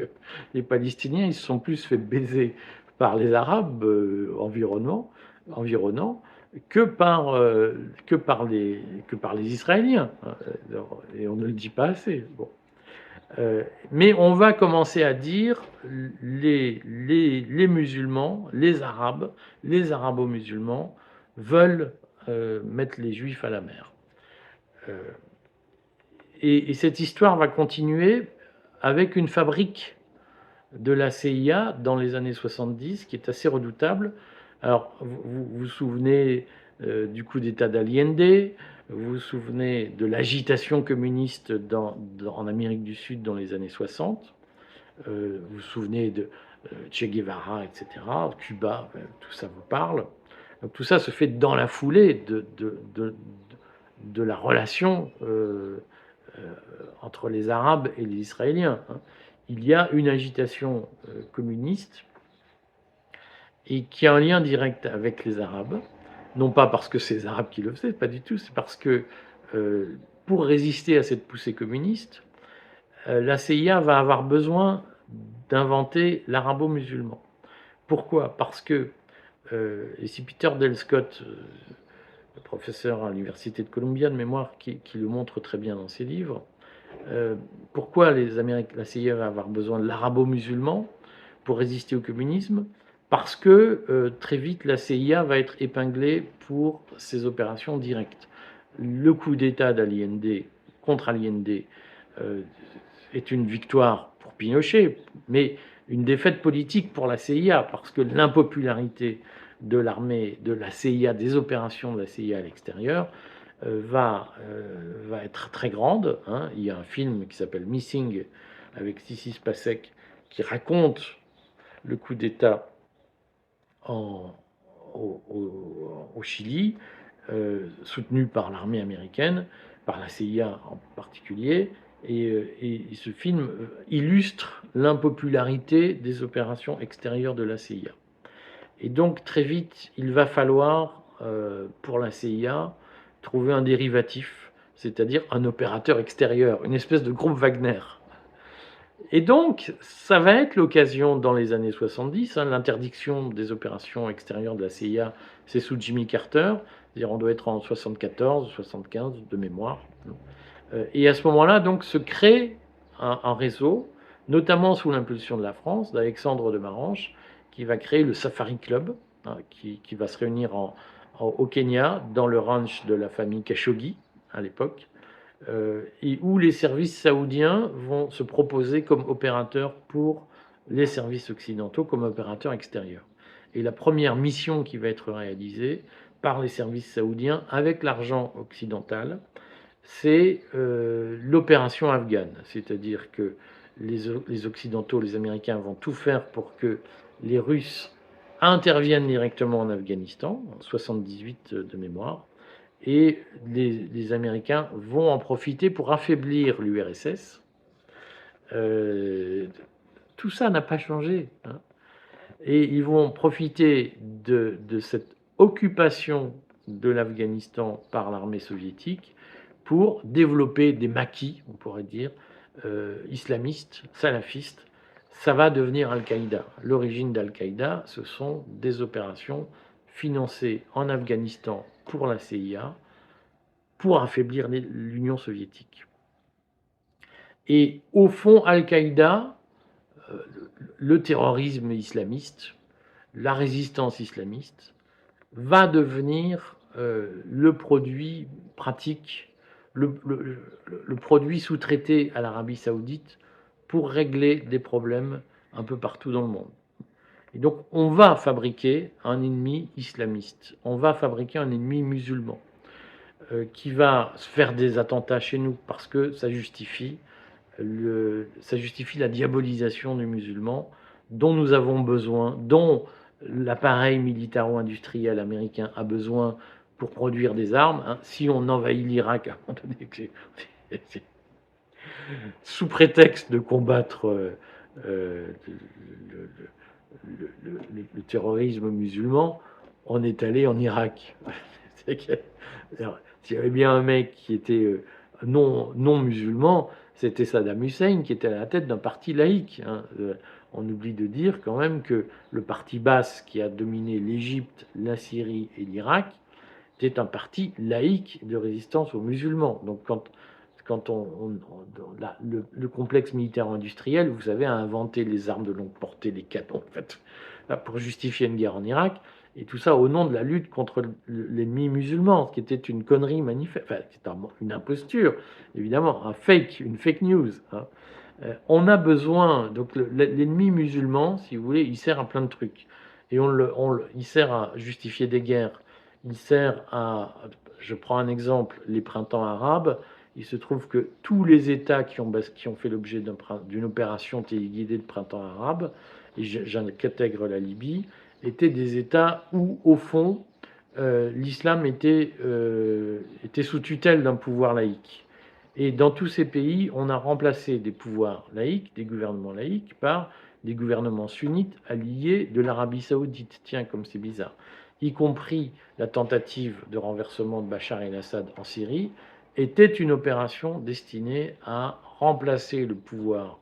les Palestiniens, ils se sont plus fait baiser par les Arabes environnants que par les Israéliens. Et on ne le dit pas assez. Bon. Mais on va commencer à dire les musulmans, les arabo-musulmans veulent mettre les juifs à la mer. Et cette histoire va continuer avec une fabrique de la CIA dans les années 70 qui est assez redoutable. Alors, vous vous souvenez du coup d'État d'Allende, vous vous souvenez de l'agitation communiste en Amérique du Sud dans les années 60, vous vous souvenez de Che Guevara, etc., Cuba, tout ça vous parle. Donc tout ça se fait dans la foulée de la relation entre les Arabes et les Israéliens. Hein. Il y a une agitation communiste et qui a un lien direct avec les Arabes, non pas parce que c'est les Arabes qui le faisaient, pas du tout, c'est parce que pour résister à cette poussée communiste, la CIA va avoir besoin d'inventer l'arabo-musulman. Pourquoi? Parce que, et c'est Peter Dale Scott, le professeur à l'Université de Columbia de mémoire, qui le montre très bien dans ses livres, pourquoi la CIA va avoir besoin de l'arabo-musulman pour résister au communisme? Parce que très vite, la CIA va être épinglée pour ses opérations directes. Le coup d'État d'Allende contre Allende est une victoire pour Pinochet, mais une défaite politique pour la CIA, parce que l'impopularité de l'armée, de la CIA, des opérations de la CIA à l'extérieur, va être très grande. Hein. Il y a un film qui s'appelle Missing avec Sissi Spacek qui raconte le coup d'État au Chili, soutenu par l'armée américaine, par la CIA en particulier. Et ce film illustre l'impopularité des opérations extérieures de la CIA. Et donc très vite, il va falloir, pour la CIA, trouver un dérivatif c'est-à-dire un opérateur extérieur, une espèce de groupe Wagner. Et donc, ça va être l'occasion dans les années 70, hein, l'interdiction des opérations extérieures de la CIA, c'est sous Jimmy Carter, c'est-à-dire on doit être en 74, 75 de mémoire. Et à ce moment-là, donc, se crée un réseau, notamment sous l'impulsion de la France, d'Alexandre de Marange, qui va créer le Safari Club, hein, qui va se réunir au Kenya, dans le ranch de la famille Khashoggi, à l'époque, et où les services saoudiens vont se proposer comme opérateurs pour les services occidentaux, comme opérateurs extérieurs. Et la première mission qui va être réalisée par les services saoudiens avec l'argent occidental, c'est l'opération afghane. C'est-à-dire que les Occidentaux, les Américains vont tout faire pour que les Russes interviennent directement en Afghanistan, en 78 de mémoire, et les Américains vont en profiter pour affaiblir l'URSS. Tout ça n'a pas changé, hein. Et ils vont profiter de cette occupation de l'Afghanistan par l'armée soviétique pour développer des maquis, on pourrait dire, islamistes, salafistes. Ça va devenir Al-Qaïda. L'origine d'Al-Qaïda, ce sont des opérations financées en Afghanistan pour la CIA, pour affaiblir l'Union soviétique. Et au fond, Al-Qaïda, le terrorisme islamiste, la résistance islamiste, va devenir le produit pratique, le produit sous-traité à l'Arabie saoudite pour régler des problèmes un peu partout dans le monde. Et donc on va fabriquer un ennemi islamiste, on va fabriquer un ennemi musulman qui va se faire des attentats chez nous parce que ça justifie la diabolisation du musulman dont nous avons besoin, dont l'appareil militaro-industriel américain a besoin pour produire des armes. Hein. Si on envahit l'Irak, à un moment donné, sous prétexte de combattre le terrorisme musulman, on est allé en Irak. S'il y avait bien un mec qui était non musulman, c'était Saddam Hussein qui était à la tête d'un parti laïque. Hein. On oublie de dire quand même que le parti Baas qui a dominé l'Égypte, la Syrie et l'Irak était un parti laïque de résistance aux musulmans. Donc quand le complexe militaire-industriel, vous savez, a inventé les armes de longue portée, les canons, en fait, pour justifier une guerre en Irak, et tout ça au nom de la lutte contre l'ennemi musulman, ce qui était une connerie manifeste, enfin, c'était une imposture, évidemment, un fake, une fake news. Hein. On a besoin, donc l'ennemi musulman, si vous voulez, il sert à plein de trucs. Et il sert à justifier des guerres, il sert à, je prends un exemple, les printemps arabes. Il se trouve que tous les États qui ont fait l'objet d'une opération téléguidée de printemps arabe, et j'intègre la Libye, étaient des États où, au fond, l'islam était sous tutelle d'un pouvoir laïque. Et dans tous ces pays, on a remplacé des pouvoirs laïques, des gouvernements laïques, par des gouvernements sunnites alliés de l'Arabie saoudite. Tiens, comme c'est bizarre. Y compris la tentative de renversement de Bachar el-Assad en Syrie, était une opération destinée à remplacer le pouvoir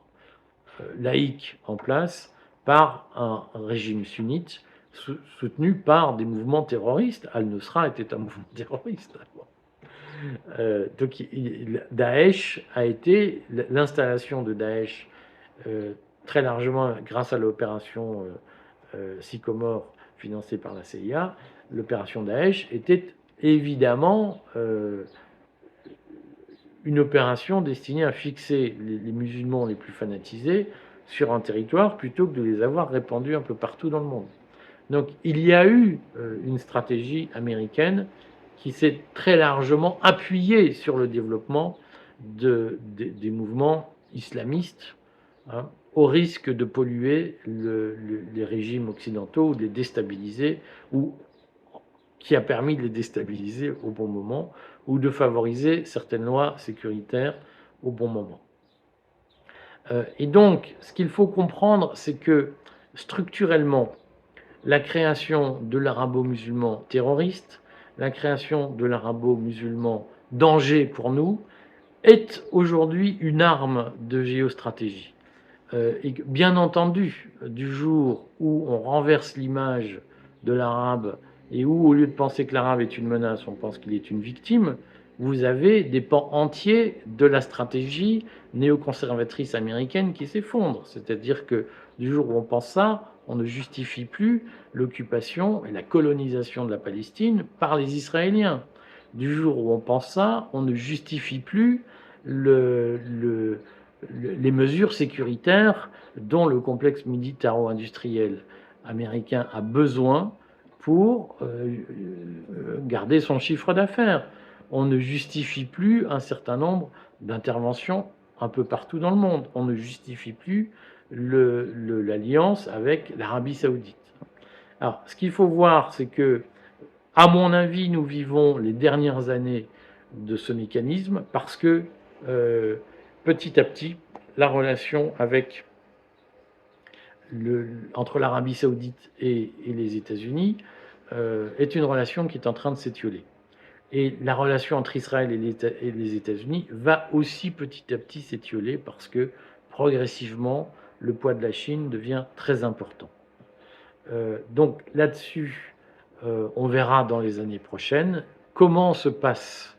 laïque en place par un régime sunnite soutenu par des mouvements terroristes. Al-Nusra était un mouvement terroriste. Donc Daesh a été, l'installation de Daesh très largement grâce à l'opération Sycomore financée par la CIA, l'opération Daesh était évidemment une opération destinée à fixer les musulmans les plus fanatisés sur un territoire plutôt que de les avoir répandus un peu partout dans le monde. Donc il y a eu une stratégie américaine qui s'est très largement appuyée sur le développement des mouvements islamistes, hein, au risque de polluer les régimes occidentaux ou de les déstabiliser, ou qui a permis de les déstabiliser au bon moment, ou de favoriser certaines lois sécuritaires au bon moment. Et donc, ce qu'il faut comprendre, c'est que structurellement, la création de l'arabo-musulman terroriste, la création de l'arabo-musulman danger pour nous, est aujourd'hui une arme de géostratégie. Et bien entendu, du jour où on renverse l'image de l'arabe et où, au lieu de penser que l'arabe est une menace, on pense qu'il est une victime, vous avez des pans entiers de la stratégie néoconservatrice américaine qui s'effondrent. C'est-à-dire que du jour où on pense ça, on ne justifie plus l'occupation et la colonisation de la Palestine par les Israéliens. Du jour où on pense ça, on ne justifie plus les mesures sécuritaires dont le complexe militaro-industriel américain a besoin pour garder son chiffre d'affaires. On ne justifie plus un certain nombre d'interventions un peu partout dans le monde. On ne justifie plus l'alliance avec l'Arabie saoudite. Alors, ce qu'il faut voir, c'est que, à mon avis, nous vivons les dernières années de ce mécanisme parce que petit à petit, la relation entre l'Arabie saoudite et les États-Unis est une relation qui est en train de s'étioler. Et la relation entre Israël et les États-Unis va aussi petit à petit s'étioler parce que progressivement, le poids de la Chine devient très important. Donc là-dessus, on verra dans les années prochaines comment se passe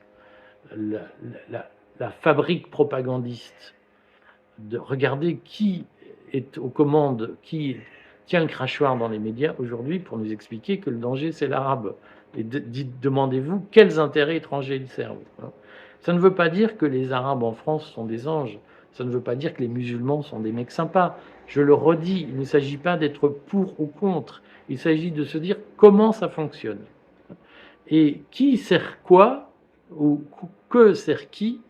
la fabrique propagandiste de regarder qui est aux commandes, qui tient le crachoir dans les médias aujourd'hui pour nous expliquer que le danger c'est l'arabe. Et demandez-vous quels intérêts étrangers ils servent. Ça ne veut pas dire que les Arabes en France sont des anges. Ça ne veut pas dire que les musulmans sont des mecs sympas. Je le redis, il ne s'agit pas d'être pour ou contre. Il s'agit de se dire comment ça fonctionne. Et qui sert quoi, ou que sert qui,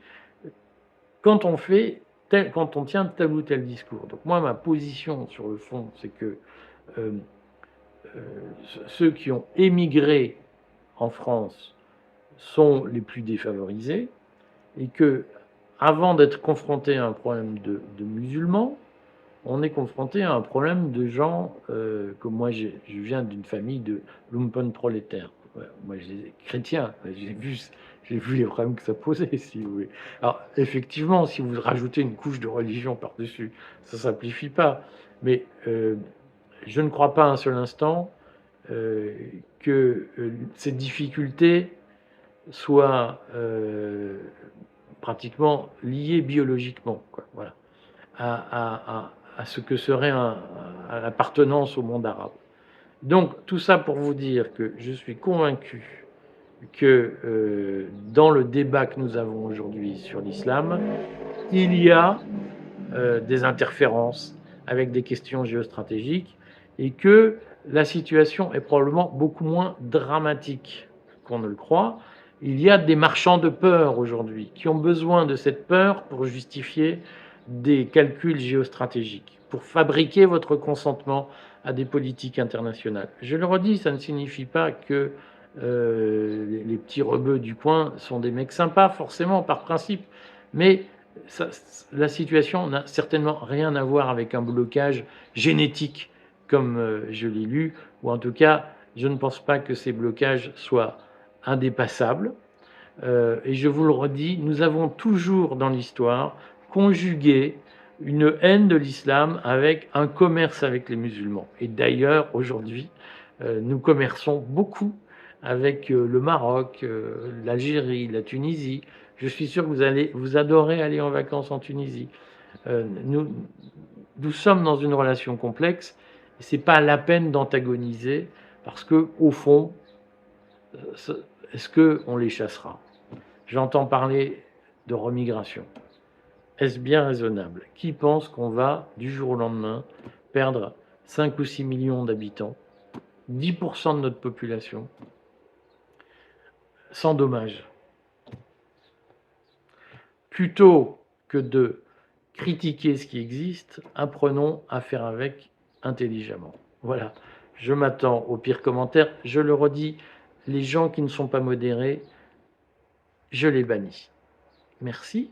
quand on tient tel ou tel discours. Donc moi, ma position sur le fond, c'est que ceux qui ont émigré en France sont les plus défavorisés et que, avant d'être confronté à un problème de musulmans, on est confronté à un problème de gens, comme moi, je viens d'une famille de lumpen prolétaires. Moi, je les chrétiens, j'ai vu les problèmes que ça posait, si vous voulez. Alors, effectivement, si vous rajoutez une couche de religion par-dessus, ça ne simplifie pas. Mais je ne crois pas un seul instant que ces difficultés soient pratiquement liées biologiquement, quoi, voilà, à ce que serait l'appartenance au monde arabe. Donc, tout ça pour vous dire que je suis convaincu que dans le débat que nous avons aujourd'hui sur l'islam, il y a des interférences avec des questions géostratégiques et que la situation est probablement beaucoup moins dramatique qu'on ne le croit. Il y a des marchands de peur aujourd'hui qui ont besoin de cette peur pour justifier des calculs géostratégiques, pour fabriquer votre consentement à des politiques internationales. Je le redis, ça ne signifie pas que les petits rebeux du coin sont des mecs sympas, forcément, par principe, mais la situation n'a certainement rien à voir avec un blocage génétique, comme je l'ai lu, ou en tout cas, je ne pense pas que ces blocages soient indépassables. Et je vous le redis, nous avons toujours dans l'histoire conjugué une haine de l'islam avec un commerce avec les musulmans. Et d'ailleurs, aujourd'hui, nous commerçons beaucoup avec le Maroc, l'Algérie, la Tunisie. Je suis sûr que vous adorez aller en vacances en Tunisie. Nous sommes dans une relation complexe et c'est pas la peine d'antagoniser parce que, au fond, est-ce qu'on les chassera? J'entends parler de remigration. Est-ce bien raisonnable? Qui pense qu'on va, du jour au lendemain, perdre 5 ou 6 millions d'habitants, 10% de notre population, sans dommage? Plutôt que de critiquer ce qui existe, apprenons à faire avec intelligemment. Voilà, je m'attends au pire commentaire. Je le redis, les gens qui ne sont pas modérés, je les bannis. Merci.